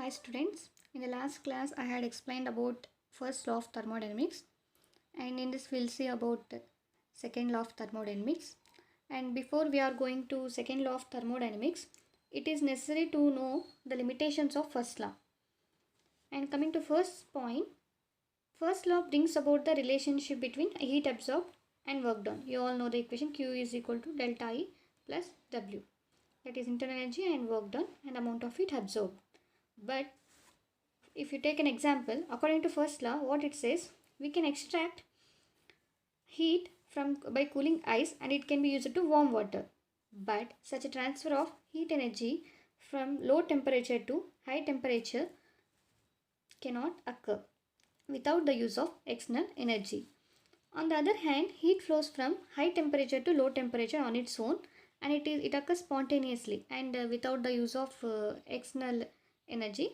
Hi students, in the last class I had explained about first law of thermodynamics, and in this we'll see about second law of thermodynamics. And before we are going to second law of thermodynamics, it is necessary to know the limitations of first law. And coming to first point, first law brings about the relationship between heat absorbed and work done. You all know the equation Q is equal to delta E plus W, that is internal energy and work done and amount of heat absorbed. But if you take an example, according to first law, what it says, we can extract heat from by cooling ice and it can be used to warm water. But such a transfer of heat energy from low temperature to high temperature cannot occur without the use of external energy. On the other hand, heat flows from high temperature to low temperature on its own, and it occurs spontaneously and without the use of external energy.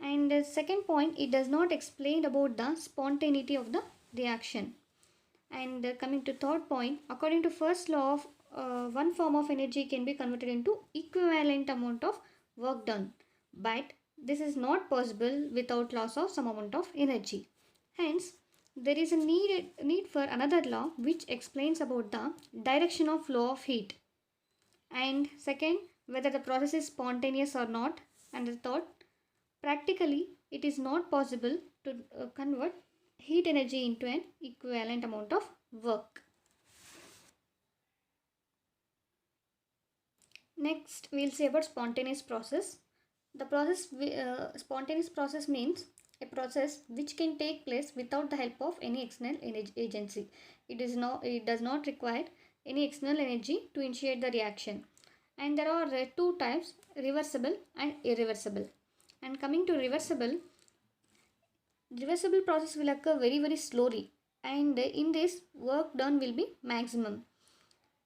And the second point, it does not explain about the spontaneity of the reaction. And coming to third point, according to first law of one form of energy can be converted into equivalent amount of work done, but this is not possible without loss of some amount of energy. Hence, there is a need for another law which explains about the direction of flow of heat, and second, whether the process is spontaneous or not, and the third, practically, it is not possible to convert heat energy into an equivalent amount of work. Next, we will see about spontaneous process. The spontaneous process means a process which can take place without the help of any external agency. It does not require any external energy to initiate the reaction. And there are two types, reversible and irreversible. And coming to reversible process will occur very slowly, and in this work done will be maximum.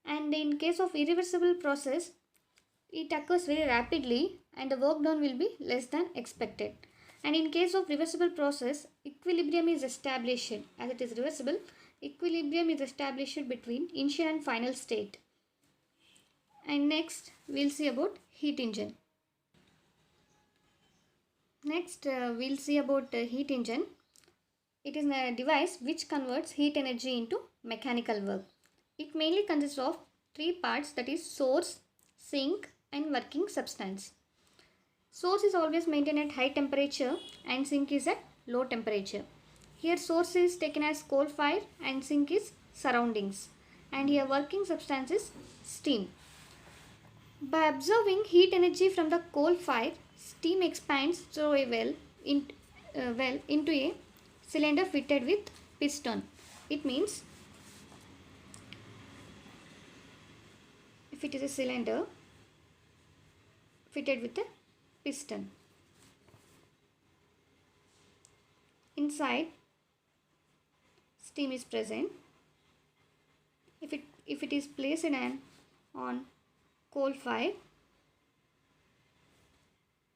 And in case of irreversible process, it occurs very rapidly and the work done will be less than expected. And in case of reversible process, equilibrium is established. As it is reversible, equilibrium is established between initial and final state. And next we'll see about heat engine. Next, we'll see about heat engine. It is a device which converts heat energy into mechanical work. It mainly consists of three parts, that is source, sink and working substance. Source is always maintained at high temperature and sink is at low temperature. Here source is taken as coal fire and sink is surroundings. And here working substance is steam. By absorbing heat energy from the coal fire, steam expands through a well into a cylinder fitted with piston. It means if it is a cylinder fitted with a piston, inside steam is present. If it is placed on coal fire,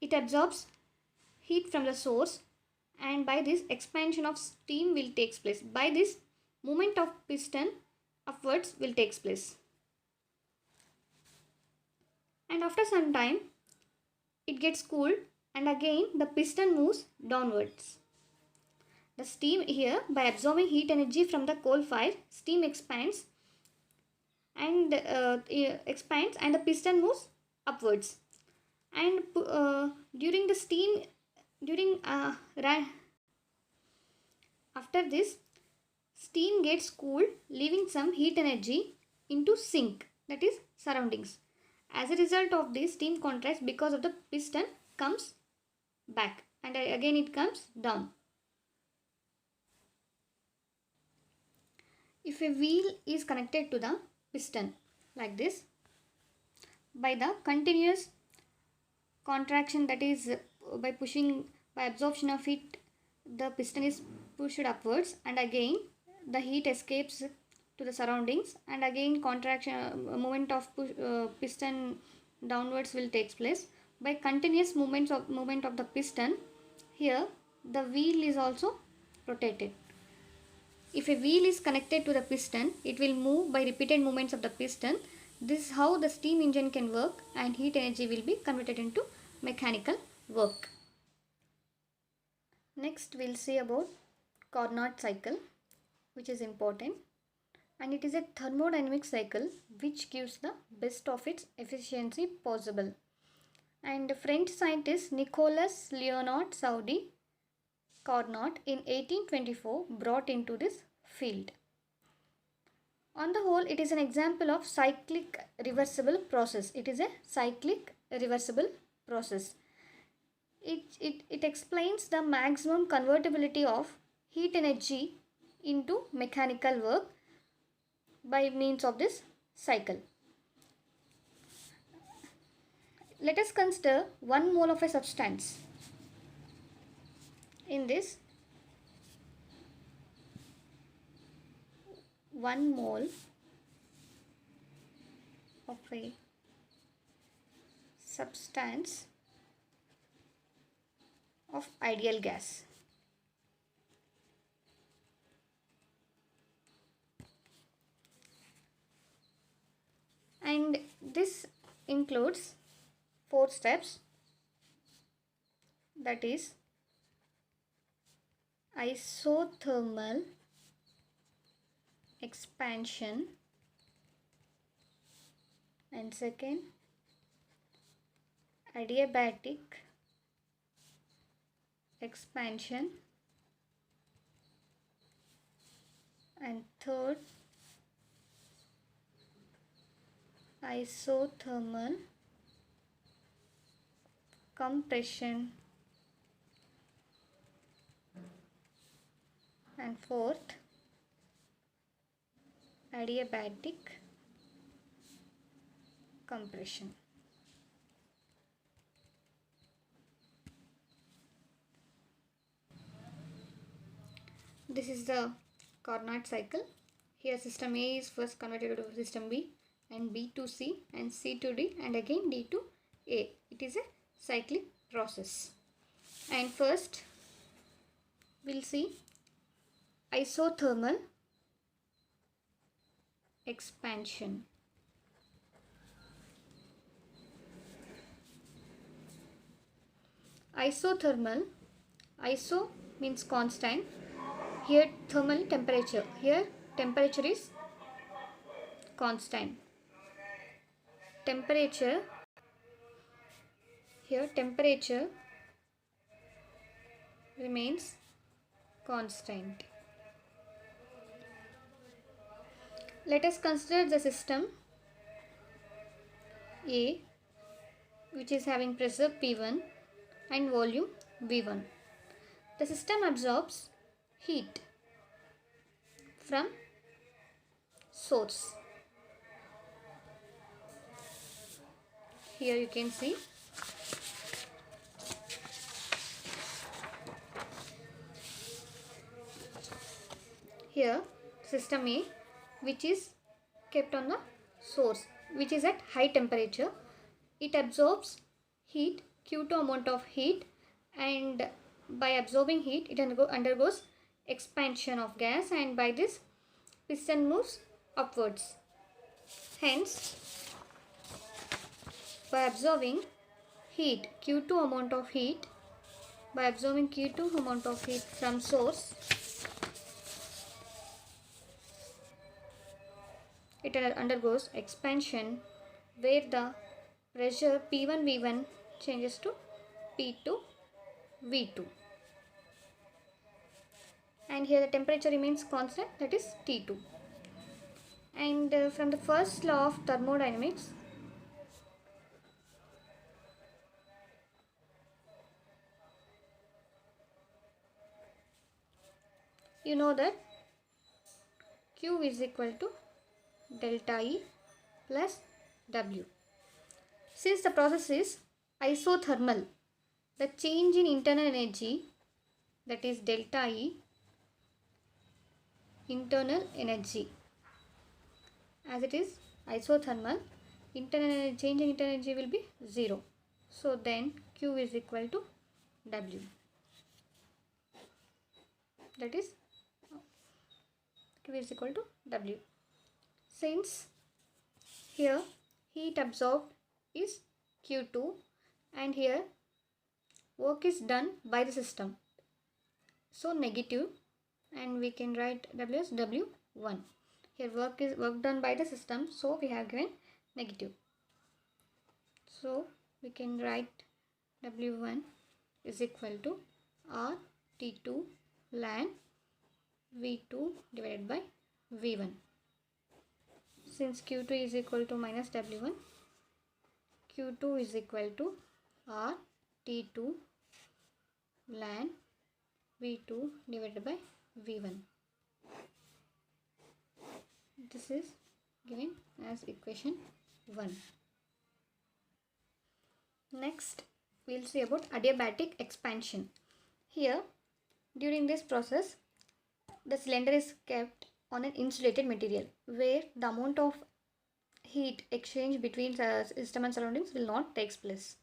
it absorbs heat from the source, and by this expansion of steam will take place. By this, movement of piston upwards will take place. And after some time, it gets cooled and again the piston moves downwards. The steam here, by absorbing heat energy from the coal fire, steam expands and the piston moves upwards. And after this, steam gets cooled, leaving some heat energy into sink, that is surroundings. As a result of this, steam contracts because of the piston comes back and again it comes down. If a wheel is connected to the piston like this, by the continuous contraction, that is by absorption of heat, the piston is pushed upwards and again the heat escapes to the surroundings and again contraction, movement of piston downwards will take place. By continuous movement of the piston, here the wheel is also rotated. If a wheel is connected to the piston, it will move by repeated movements of the piston. This is how the steam engine can work, and heat energy will be converted into mechanical work. Next we'll see about Carnot cycle, which is important, and it is a thermodynamic cycle which gives the best of its efficiency possible. And French scientist Nicolas Leonard Saudy Carnot in 1824 brought into this field. On the whole, it is an example of cyclic reversible process. It is a cyclic reversible process. It explains the maximum convertibility of heat energy into mechanical work by means of this cycle. Let us consider 1 mole of a substance. In this, 1 mole of a substance of ideal gas. And this includes 4 steps, that is isothermal expansion, and second adiabatic expansion, and third isothermal compression, and fourth adiabatic compression. This is the Carnot cycle. Here system A is first converted to system B, and B to C, and C to D, and again D to A. It is a cyclic process. And first we'll see isothermal expansion. Isothermal, iso means constant, here thermal temperature, here temperature is constant. Temperature, here temperature remains constant. Let us consider the system A, which is having pressure P1 and volume V1. The system absorbs heat from source. Here you can see here system A, which is kept on the source, which is at high temperature. It absorbs heat, Q2 amount of heat, and by absorbing heat it undergoes expansion of gas, and by this piston moves upwards. Hence, by absorbing heat, Q2 amount of heat, by absorbing Q2 amount of heat from source, it undergoes expansion where the pressure P1 V1 changes to P2 V2, and here the temperature remains constant, that is T2. And from the first law of thermodynamics, you know that Q is equal to delta E plus W. Since the process is isothermal, the change in internal energy, that is delta E internal energy, as it is isothermal, change in internal energy will be 0. So then Q is equal to W, that is Q is equal to W. Since here heat absorbed is Q2 and here work is done by the system. So negative, and we can write W as W1. Here work done by the system, so we have given negative. So we can write W1 is equal to R T2 ln V2 divided by V1. Since Q2 is equal to minus W1, Q2 is equal to R T2 ln V2 divided by V1. This is given as equation 1. Next, we'll see about adiabatic expansion. Here, during this process, the cylinder is kept on an insulated material where the amount of heat exchange between system and surroundings will not take place.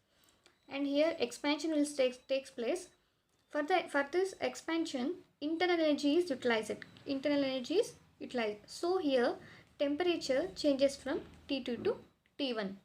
And here expansion will takes place. For this expansion, internal energy is utilized. So here temperature changes from T2 to T1.